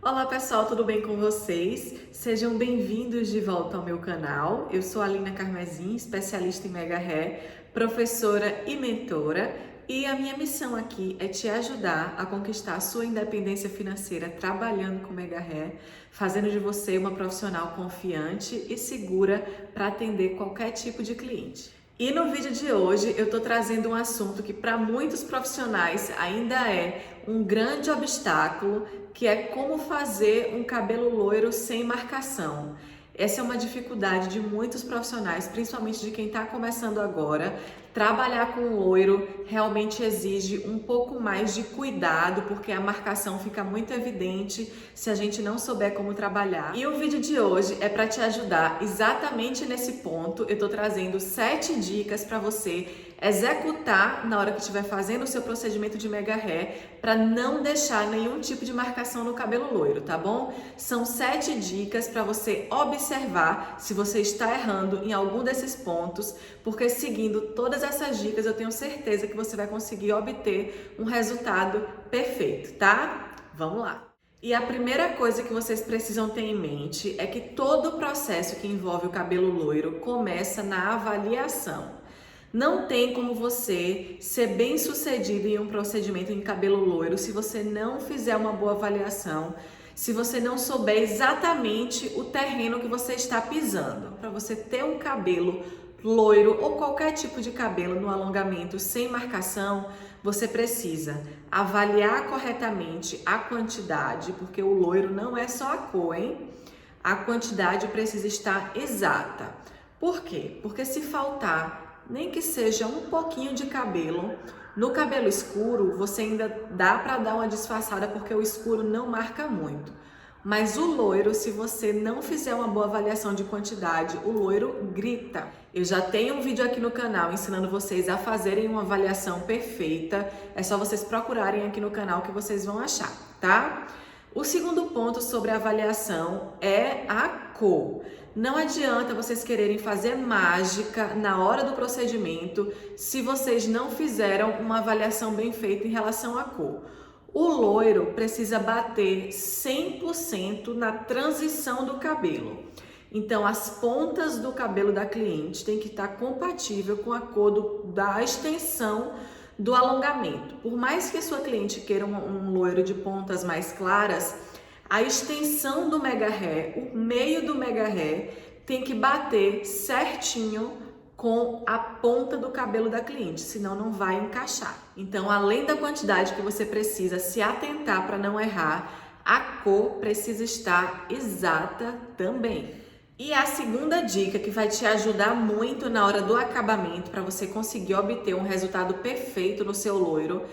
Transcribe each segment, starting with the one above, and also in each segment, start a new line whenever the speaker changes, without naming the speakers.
Olá pessoal, tudo bem com vocês? Sejam bem-vindos de volta ao meu canal. Eu sou a Alina Carmezin, especialista em mega hair, professora e mentora, e a minha missão aqui é te ajudar a conquistar a sua independência financeira trabalhando com mega hair, fazendo de você uma profissional confiante e segura para atender qualquer tipo de cliente. E no vídeo de hoje eu estou trazendo um assunto que para muitos profissionais ainda é um grande obstáculo, que é como fazer um cabelo loiro sem marcação. Essa é uma dificuldade de muitos profissionais, principalmente de quem está começando agora. Trabalhar com loiro realmente exige um pouco mais de cuidado, porque a marcação fica muito evidente se a gente não souber como trabalhar. E o vídeo de hoje é para te ajudar exatamente nesse ponto. Eu estou trazendo 7 dicas para você executar na hora que estiver fazendo o seu procedimento de mega hair, para não deixar nenhum tipo de marcação no cabelo loiro, tá bom? São 7 dicas para você observar se você está errando em algum desses pontos, porque seguindo todas essas dicas eu tenho certeza que você vai conseguir obter um resultado perfeito, tá? Vamos lá! E a primeira coisa que vocês precisam ter em mente é que todo o processo que envolve o cabelo loiro começa na avaliação. Não tem como você ser bem sucedido em um procedimento em cabelo loiro se você não fizer uma boa avaliação, se você não souber exatamente o terreno que você está pisando. Para você ter um cabelo loiro ou qualquer tipo de cabelo no alongamento sem marcação, você precisa avaliar corretamente a quantidade, porque o loiro não é só a cor, hein? A quantidade precisa estar exata. Por quê? Porque se faltar nem que seja um pouquinho de cabelo, no cabelo escuro você ainda dá para dar uma disfarçada porque o escuro não marca muito. Mas o loiro, se você não fizer uma boa avaliação de quantidade, o loiro grita. Eu já tenho um vídeo aqui no canal ensinando vocês a fazerem uma avaliação perfeita. É só vocês procurarem aqui no canal que vocês vão achar, tá? O segundo ponto sobre a avaliação é a cor. Não adianta vocês quererem fazer mágica na hora do procedimento se vocês não fizeram uma avaliação bem feita em relação à cor. O loiro precisa bater 100% na transição do cabelo. Então, as pontas do cabelo da cliente tem que estar compatível com a cor da extensão do alongamento. Por mais que a sua cliente queira um loiro de pontas mais claras, a extensão do mega hair, o meio do mega hair, tem que bater certinho com a ponta do cabelo da cliente, senão não vai encaixar. Então, além da quantidade que você precisa se atentar para não errar, a cor precisa estar exata também. E a segunda dica que vai te ajudar muito na hora do acabamento para você conseguir obter um resultado perfeito no seu loiro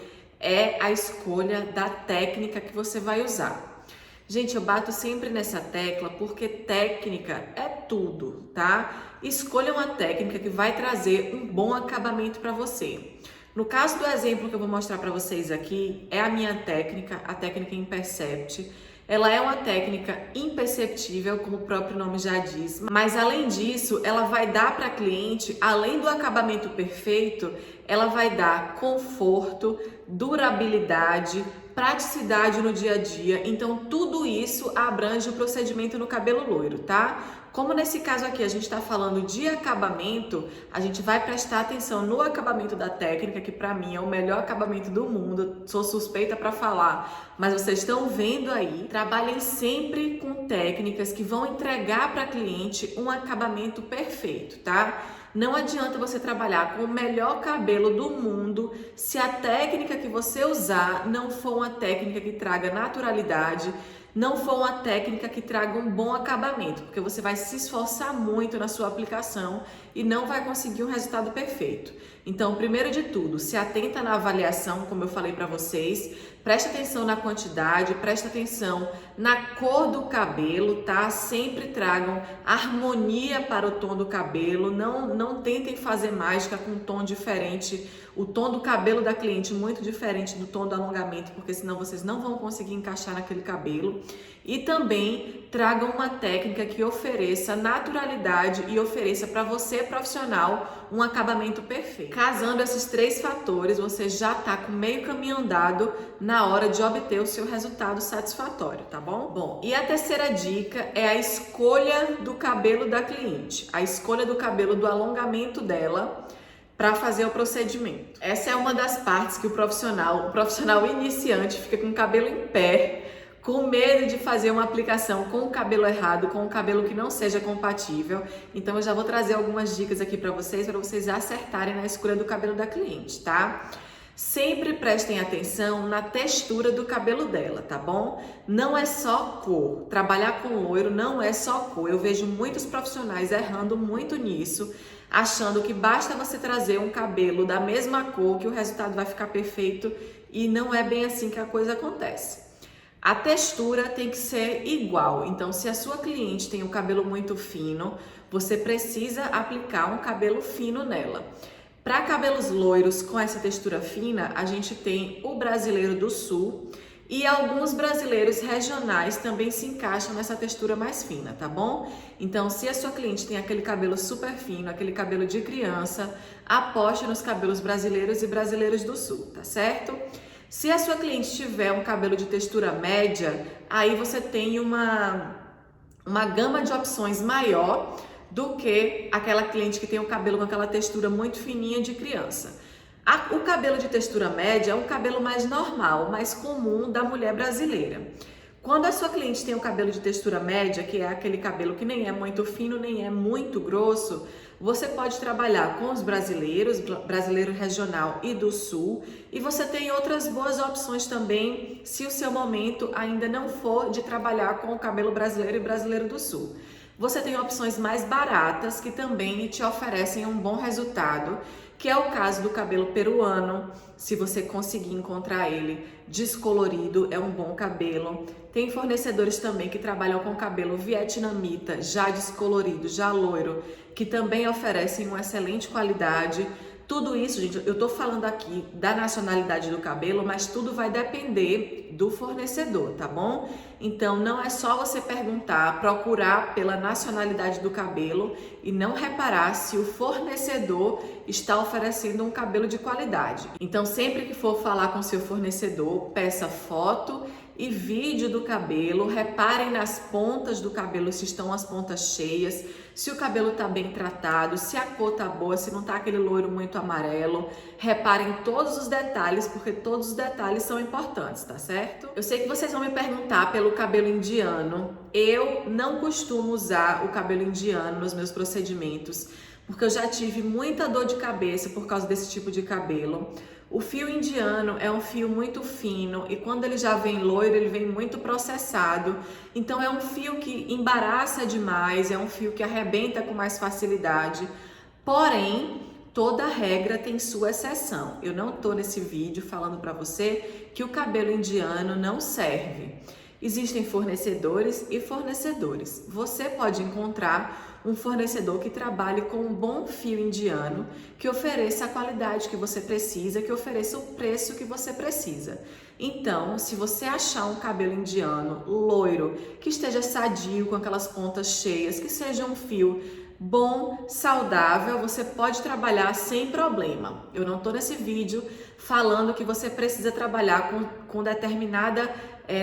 é a escolha da técnica que você vai usar. Gente, eu bato sempre nessa tecla porque técnica é tudo, tá? Escolha uma técnica que vai trazer um bom acabamento para você. No caso do exemplo que eu vou mostrar para vocês aqui, é a minha técnica, a técnica Impercept. Ela é uma técnica imperceptível, como o próprio nome já diz, mas além disso, ela vai dar para a cliente, além do acabamento perfeito, ela vai dar conforto, durabilidade, praticidade no dia a dia. Então, tudo isso abrange o procedimento no cabelo loiro, tá? Como nesse caso aqui a gente está falando de acabamento, a gente vai prestar atenção no acabamento da técnica, que para mim é o melhor acabamento do mundo, sou suspeita para falar, mas vocês estão vendo aí. Trabalhem sempre com técnicas que vão entregar para a cliente um acabamento perfeito, tá? Não adianta você trabalhar com o melhor cabelo do mundo se a técnica que você usar não for uma técnica que traga naturalidade, não for uma técnica que traga um bom acabamento, porque você vai se esforçar muito na sua aplicação e não vai conseguir um resultado perfeito. Então, primeiro de tudo, se atenta na avaliação, como eu falei para vocês, preste atenção na quantidade, preste atenção na cor do cabelo, tá? Sempre tragam harmonia para o tom do cabelo, não tentem fazer mágica com um tom diferente o tom do cabelo da cliente muito diferente do tom do alongamento, porque senão vocês não vão conseguir encaixar naquele cabelo. E também traga uma técnica que ofereça naturalidade e ofereça para você, profissional, um acabamento perfeito. Casando esses 3 fatores, você já está com meio caminho andado na hora de obter o seu resultado satisfatório, tá bom? Bom, e a terceira dica é a escolha do cabelo da cliente, a escolha do cabelo do alongamento dela para fazer o procedimento. Essa é uma das partes que o profissional iniciante fica com o cabelo em pé, com medo de fazer uma aplicação com o cabelo errado, com o cabelo que não seja compatível. Então eu já vou trazer algumas dicas aqui para vocês acertarem na escolha do cabelo da cliente, tá? Sempre prestem atenção na textura do cabelo dela, tá bom? Não é só cor. Trabalhar com loiro não é só cor. Eu vejo muitos profissionais errando muito nisso, achando que basta você trazer um cabelo da mesma cor que o resultado vai ficar perfeito, e não é bem assim que a coisa acontece. A textura tem que ser igual, então se a sua cliente tem um cabelo muito fino, você precisa aplicar um cabelo fino nela. Para cabelos loiros com essa textura fina, a gente tem o brasileiro do sul e alguns brasileiros regionais também se encaixam nessa textura mais fina, tá bom? Então, se a sua cliente tem aquele cabelo super fino, aquele cabelo de criança, aposte nos cabelos brasileiros e brasileiros do sul, tá certo? Se a sua cliente tiver um cabelo de textura média, aí você tem uma gama de opções maior do que aquela cliente que tem o cabelo com aquela textura muito fininha de criança. O cabelo de textura média é um cabelo mais normal, mais comum da mulher brasileira. Quando a sua cliente tem o cabelo de textura média, que é aquele cabelo que nem é muito fino, nem é muito grosso, você pode trabalhar com os brasileiros, brasileiro regional e do sul, e você tem outras boas opções também, se o seu momento ainda não for de trabalhar com o cabelo brasileiro e brasileiro do sul. Você tem opções mais baratas que também te oferecem um bom resultado, que é o caso do cabelo peruano. Se você conseguir encontrar ele descolorido, é um bom cabelo. Tem fornecedores também que trabalham com cabelo vietnamita, já descolorido, já loiro, que também oferecem uma excelente qualidade. Tudo isso, gente, eu tô falando aqui da nacionalidade do cabelo, mas tudo vai depender do fornecedor, tá bom? Então, não é só você perguntar, procurar pela nacionalidade do cabelo e não reparar se o fornecedor está oferecendo um cabelo de qualidade. Então, sempre que for falar com seu fornecedor, peça foto e vídeo do cabelo, reparem nas pontas do cabelo, se estão as pontas cheias, se o cabelo tá bem tratado, se a cor tá boa, se não tá aquele loiro muito amarelo. Reparem todos os detalhes, porque todos os detalhes são importantes, tá certo? Eu sei que vocês vão me perguntar pelo cabelo indiano. Eu não costumo usar o cabelo indiano nos meus procedimentos, porque eu já tive muita dor de cabeça por causa desse tipo de cabelo. O fio indiano é um fio muito fino e quando ele já vem loiro, ele vem muito processado. Então é um fio que embaraça demais, é um fio que arrebenta com mais facilidade. Porém, toda regra tem sua exceção. Eu não tô nesse vídeo falando para você que o cabelo indiano não serve. Existem fornecedores e fornecedores. Você pode encontrar um fornecedor que trabalhe com um bom fio indiano, que ofereça a qualidade que você precisa, que ofereça o preço que você precisa. Então, se você achar um cabelo indiano loiro, que esteja sadio, com aquelas pontas cheias, que seja um fio bom, saudável, você pode trabalhar sem problema. Eu não estou nesse vídeo falando que você precisa trabalhar com determinada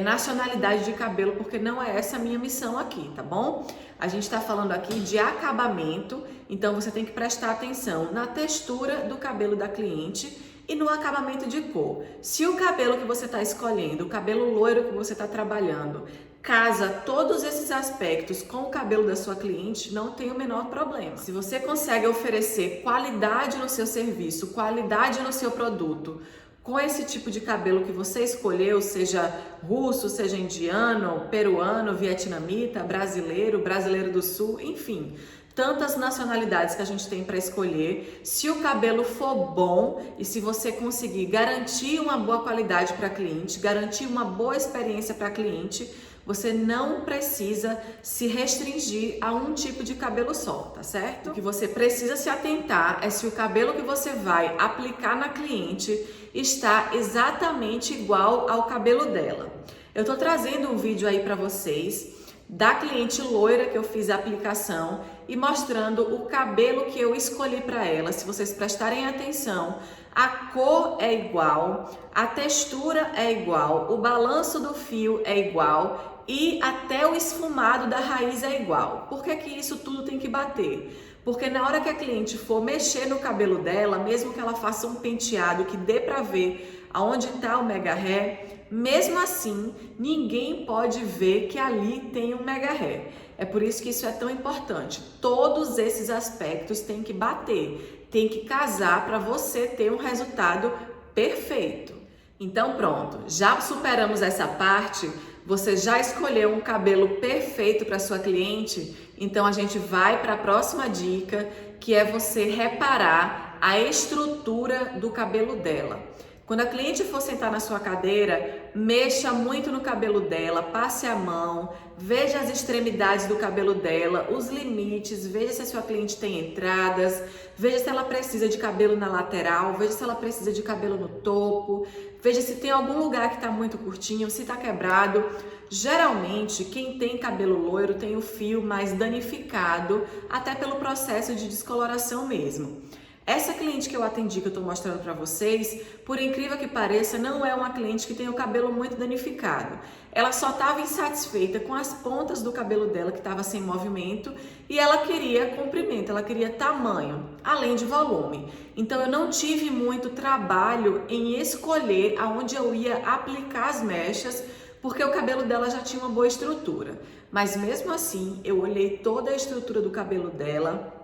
nacionalidade de cabelo, porque não é essa a minha missão aqui, tá bom? A gente está falando aqui de acabamento, então você tem que prestar atenção na textura do cabelo da cliente e no acabamento de cor. Se o cabelo que você está escolhendo, o cabelo loiro que você está trabalhando, casa todos esses aspectos com o cabelo da sua cliente, não tem o menor problema. Se você consegue oferecer qualidade no seu serviço, qualidade no seu produto, com esse tipo de cabelo que você escolheu, seja russo, seja indiano, peruano, vietnamita, brasileiro, brasileiro do sul, enfim, tantas nacionalidades que a gente tem para escolher. Se o cabelo for bom e se você conseguir garantir uma boa qualidade para cliente, garantir uma boa experiência para cliente, você não precisa se restringir a um tipo de cabelo só, tá certo? O que você precisa se atentar é se o cabelo que você vai aplicar na cliente está exatamente igual ao cabelo dela. Eu tô trazendo um vídeo aí para vocês da cliente loira que eu fiz a aplicação e mostrando o cabelo que eu escolhi para ela. Se vocês prestarem atenção, a cor é igual, a textura é igual, o balanço do fio é igual e até o esfumado da raiz é igual. Por que que isso tudo tem que bater? Porque na hora que a cliente for mexer no cabelo dela, mesmo que ela faça um penteado que dê para ver aonde está o mega hair, mesmo assim, ninguém pode ver que ali tem um mega hair. É por isso que isso é tão importante. Todos esses aspectos têm que bater, tem que casar para você ter um resultado perfeito. Então pronto, já superamos essa parte, você já escolheu um cabelo perfeito para sua cliente, então a gente vai para a próxima dica, que é você reparar a estrutura do cabelo dela. Quando a cliente for sentar na sua cadeira, mexa muito no cabelo dela, passe a mão, veja as extremidades do cabelo dela, os limites, veja se a sua cliente tem entradas, veja se ela precisa de cabelo na lateral, veja se ela precisa de cabelo no topo, veja se tem algum lugar que está muito curtinho, se está quebrado. Geralmente, quem tem cabelo loiro tem o fio mais danificado, até pelo processo de descoloração mesmo. Essa cliente que eu atendi, que eu estou mostrando para vocês, por incrível que pareça, não é uma cliente que tem o cabelo muito danificado. Ela só estava insatisfeita com as pontas do cabelo dela, que estava sem movimento, e ela queria comprimento, ela queria tamanho, além de volume. Então eu não tive muito trabalho em escolher aonde eu ia aplicar as mechas, porque o cabelo dela já tinha uma boa estrutura. Mas mesmo assim, eu olhei toda a estrutura do cabelo dela,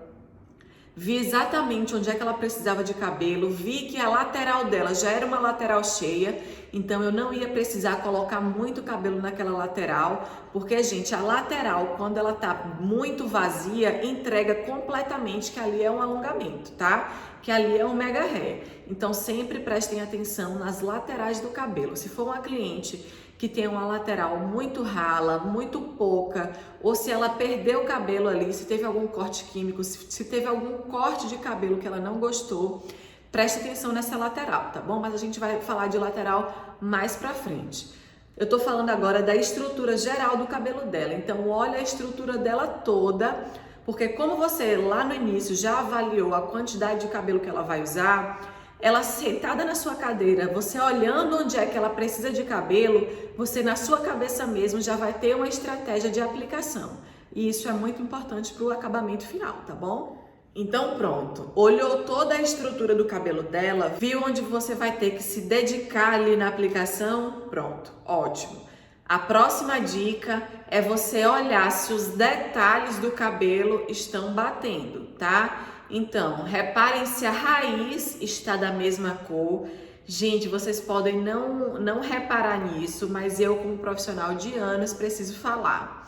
vi exatamente onde é que ela precisava de cabelo, vi que a lateral dela já era uma lateral cheia, então eu não ia precisar colocar muito cabelo naquela lateral, porque, gente, a lateral, quando ela tá muito vazia, entrega completamente que ali é um alongamento, tá? Que ali é um mega hair. Então sempre prestem atenção nas laterais do cabelo. Se for uma cliente que tem uma lateral muito rala, muito pouca, ou se ela perdeu o cabelo ali, se teve algum corte químico, se teve algum corte de cabelo que ela não gostou, preste atenção nessa lateral, tá bom? Mas a gente vai falar de lateral mais pra frente. Eu tô falando agora da estrutura geral do cabelo dela, então olha a estrutura dela toda, porque como você lá no início já avaliou a quantidade de cabelo que ela vai usar, ela sentada na sua cadeira, você olhando onde é que ela precisa de cabelo, você na sua cabeça mesmo já vai ter uma estratégia de aplicação. E isso é muito importante para o acabamento final, tá bom? Então pronto, olhou toda a estrutura do cabelo dela, viu onde você vai ter que se dedicar ali na aplicação? Pronto, ótimo. A próxima dica é você olhar se os detalhes do cabelo estão batendo, tá? Então, reparem se a raiz está da mesma cor. Gente, vocês podem não reparar nisso, mas eu, como profissional de anos, preciso falar.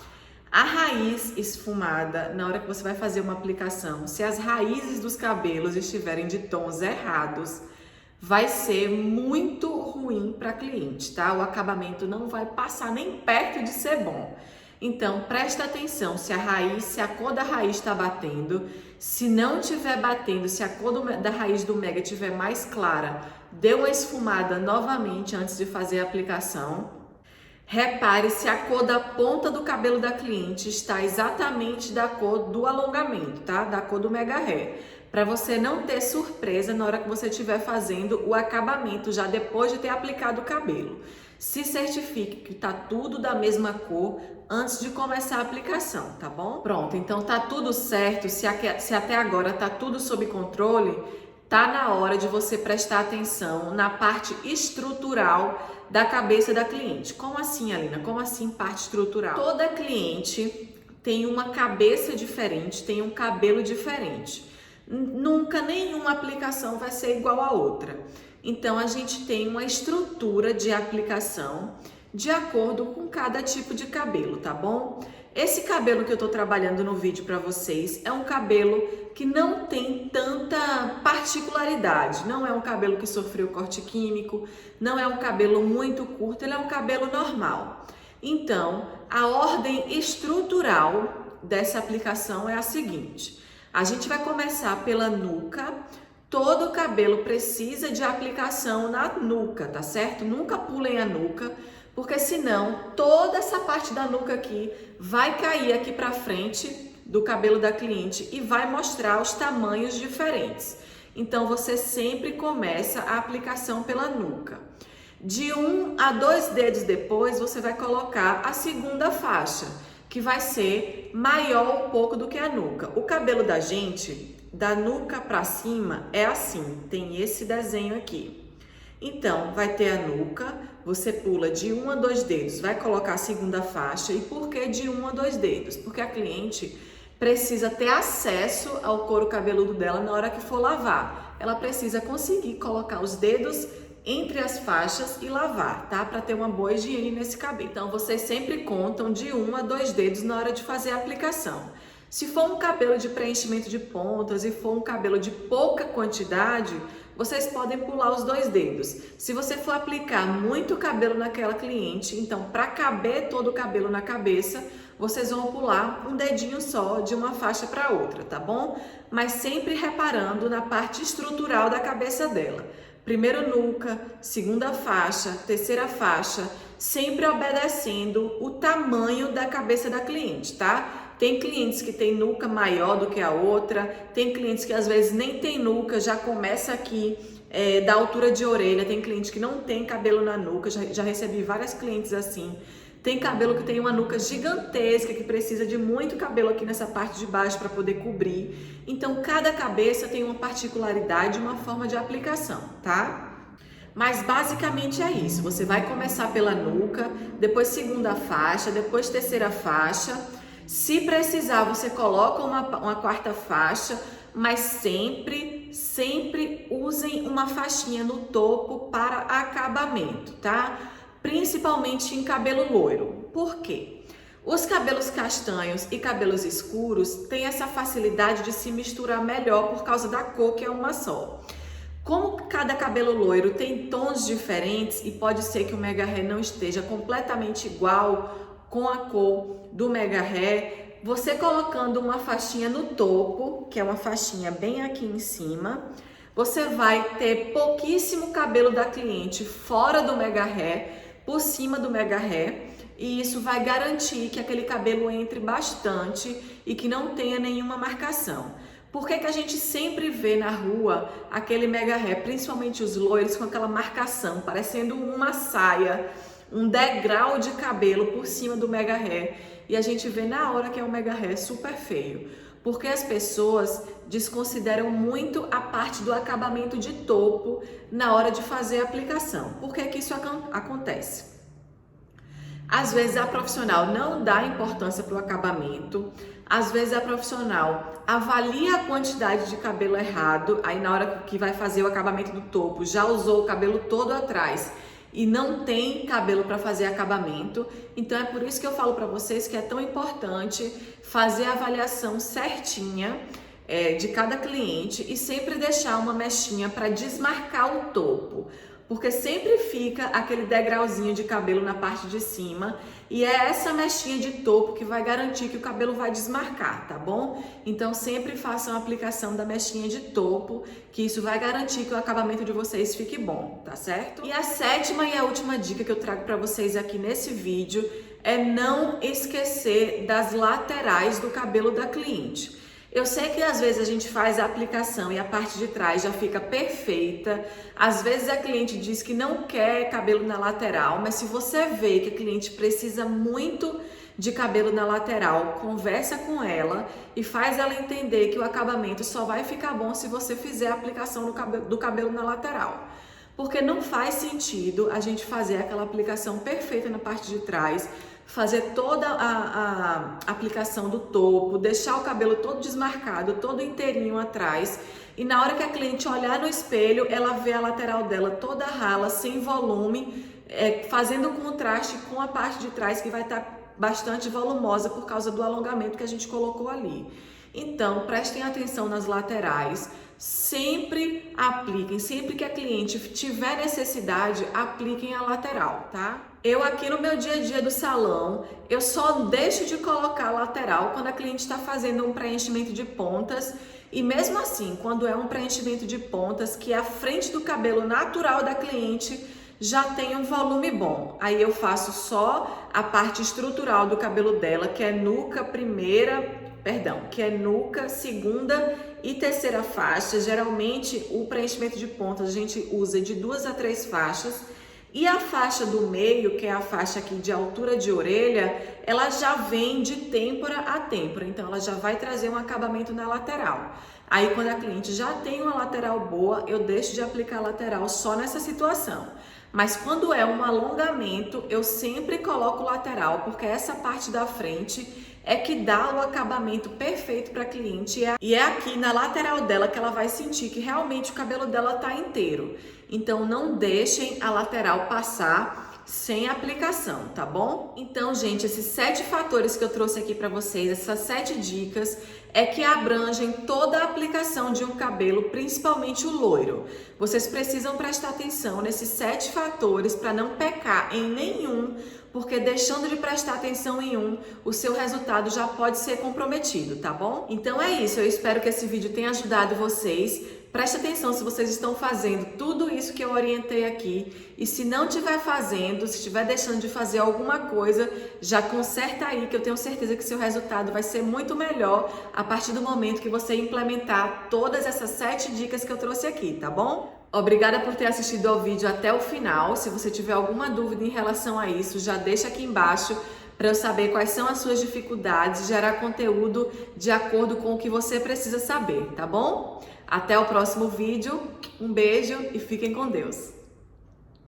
A raiz esfumada, na hora que você vai fazer uma aplicação, se as raízes dos cabelos estiverem de tons errados, vai ser muito ruim para a cliente, tá? O acabamento não vai passar nem perto de ser bom. Então, presta atenção se a cor da raiz está batendo. Se não estiver batendo, se a cor da raiz do mega estiver mais clara, dê uma esfumada novamente antes de fazer a aplicação. Repare se a cor da ponta do cabelo da cliente está exatamente da cor do alongamento, tá? Da cor do mega hair. Para você não ter surpresa na hora que você estiver fazendo o acabamento, já depois de ter aplicado o cabelo. Se certifique que tá tudo da mesma cor antes de começar a aplicação, tá bom? Pronto, então tá tudo certo, se até agora tá tudo sob controle, tá na hora de você prestar atenção na parte estrutural da cabeça da cliente. Como assim, Alina? Como assim parte estrutural? Toda cliente tem uma cabeça diferente, tem um cabelo diferente. Nunca nenhuma aplicação vai ser igual a outra. Então a gente tem uma estrutura de aplicação de acordo com cada tipo de cabelo, tá bom? Esse cabelo que eu tô trabalhando no vídeo para vocês é um cabelo que não tem tanta particularidade, não é um cabelo que sofreu corte químico, não é um cabelo muito curto, ele é um cabelo normal. Então, a ordem estrutural dessa aplicação é a seguinte: a gente vai começar pela nuca. Todo o cabelo precisa de aplicação na nuca, tá certo? Nunca pulem a nuca, porque senão toda essa parte da nuca aqui vai cair aqui para frente do cabelo da cliente e vai mostrar os tamanhos diferentes. Então você sempre começa a aplicação pela nuca. De 1 a 2 dedos depois você vai colocar a segunda faixa, que vai ser maior um pouco do que a nuca. O cabelo da gente, da nuca para cima, é assim, tem esse desenho aqui. Então, vai ter a nuca, você pula de 1 a 2 dedos, vai colocar a segunda faixa. E por que de 1 a 2 dedos? Porque a cliente precisa ter acesso ao couro cabeludo dela na hora que for lavar. Ela precisa conseguir colocar os dedos entre as faixas e lavar, tá? Para ter uma boa higiene nesse cabelo. Então, vocês sempre contam de 1 a 2 dedos na hora de fazer a aplicação. Se for um cabelo de preenchimento de pontas e for um cabelo de pouca quantidade, vocês podem pular os 2 dedos. Se você for aplicar muito cabelo naquela cliente, então para caber todo o cabelo na cabeça, vocês vão pular um dedinho só de uma faixa para outra, tá bom? Mas sempre reparando na parte estrutural da cabeça dela. Primeiro nuca, segunda faixa, terceira faixa, sempre obedecendo o tamanho da cabeça da cliente, tá? Tem clientes que tem nuca maior do que a outra, tem clientes que às vezes nem tem nuca, já começa aqui da altura de orelha, tem cliente que não tem cabelo na nuca, já recebi várias clientes assim. Tem cabelo que tem uma nuca gigantesca, que precisa de muito cabelo aqui nessa parte de baixo para poder cobrir. Então, cada cabeça tem uma particularidade, uma forma de aplicação, tá? Mas basicamente é isso. Você vai começar pela nuca, depois segunda faixa, depois terceira faixa. Se precisar, você coloca uma quarta faixa, mas sempre usem uma faixinha no topo para acabamento, tá? Principalmente em cabelo loiro. Por quê? Os cabelos castanhos e cabelos escuros têm essa facilidade de se misturar melhor por causa da cor, que é uma só. Como cada cabelo loiro tem tons diferentes e pode ser que o mega hair não esteja completamente igual com a cor do mega hair, você colocando uma faixinha no topo, que é uma faixinha bem aqui em cima, você vai ter pouquíssimo cabelo da cliente fora do mega hair, por cima do mega hair, e isso vai garantir que aquele cabelo entre bastante e que não tenha nenhuma marcação. Por que a gente sempre vê na rua aquele mega hair, principalmente os loiros, com aquela marcação, parecendo uma saia, um degrau de cabelo por cima do mega hair, e a gente vê na hora que é um mega hair super feio? Porque as pessoas desconsideram muito a parte do acabamento de topo na hora de fazer a aplicação. Por que isso acontece? Às vezes a profissional não dá importância para o acabamento, às vezes a profissional avalia a quantidade de cabelo errado, aí na hora que vai fazer o acabamento do topo já usou o cabelo todo atrás e não tem cabelo para fazer acabamento. Então é por isso que eu falo para vocês que é tão importante fazer a avaliação certinha de cada cliente e sempre deixar uma mechinha para desmarcar o topo, porque sempre fica aquele degrauzinho de cabelo na parte de cima e é essa mechinha de topo que vai garantir que o cabelo vai desmarcar, tá bom? Então sempre façam a aplicação da mechinha de topo, que isso vai garantir que o acabamento de vocês fique bom, tá certo? E a sétima e a última dica que eu trago para vocês aqui nesse vídeo é não esquecer das laterais do cabelo da cliente. Eu sei que às vezes a gente faz a aplicação e a parte de trás já fica perfeita. Às vezes a cliente diz que não quer cabelo na lateral, mas se você vê que a cliente precisa muito de cabelo na lateral, conversa com ela e faz ela entender que o acabamento só vai ficar bom se você fizer a aplicação do cabelo na lateral. Porque não faz sentido a gente fazer aquela aplicação perfeita na parte de trás, fazer toda a aplicação do topo, deixar o cabelo todo desmarcado, todo inteirinho atrás, e na hora que a cliente olhar no espelho, ela vê a lateral dela toda rala, sem volume, fazendo contraste com a parte de trás que vai estar bastante volumosa por causa do alongamento que a gente colocou ali. Então, prestem atenção nas laterais, sempre apliquem, sempre que a cliente tiver necessidade, apliquem a lateral, tá? Eu aqui no meu dia a dia do salão, eu só deixo de colocar a lateral quando a cliente está fazendo um preenchimento de pontas e mesmo assim, quando é um preenchimento de pontas que a frente do cabelo natural da cliente já tem um volume bom. Aí eu faço só a parte estrutural do cabelo dela, que é nuca, segunda e terceira faixa. Geralmente o preenchimento de pontas a gente usa de 2 a 3 faixas. E a faixa do meio, que é a faixa aqui de altura de orelha, ela já vem de têmpora a têmpora, então ela já vai trazer um acabamento na lateral. Aí quando a cliente já tem uma lateral boa, eu deixo de aplicar a lateral só nessa situação. Mas quando é um alongamento, eu sempre coloco lateral, porque essa parte da frente é que dá o acabamento perfeito para a cliente e é aqui na lateral dela que ela vai sentir que realmente o cabelo dela tá inteiro. Então não deixem a lateral passar sem aplicação, tá bom? Então, gente, esses 7 fatores que eu trouxe aqui para vocês, essas 7 dicas, é que abrangem toda a aplicação de um cabelo, principalmente o loiro. Vocês precisam prestar atenção nesses 7 fatores para não pecar em nenhum, porque deixando de prestar atenção em um, o seu resultado já pode ser comprometido, tá bom? Então é isso, eu espero que esse vídeo tenha ajudado vocês. Preste atenção se vocês estão fazendo tudo isso que eu orientei aqui e se não estiver fazendo, se estiver deixando de fazer alguma coisa, já conserta aí que eu tenho certeza que seu resultado vai ser muito melhor a partir do momento que você implementar todas essas 7 dicas que eu trouxe aqui, tá bom? Obrigada por ter assistido ao vídeo até o final. Se você tiver alguma dúvida em relação a isso, já deixa aqui embaixo para eu saber quais são as suas dificuldades e gerar conteúdo de acordo com o que você precisa saber, tá bom? Até o próximo vídeo, um beijo e fiquem com Deus!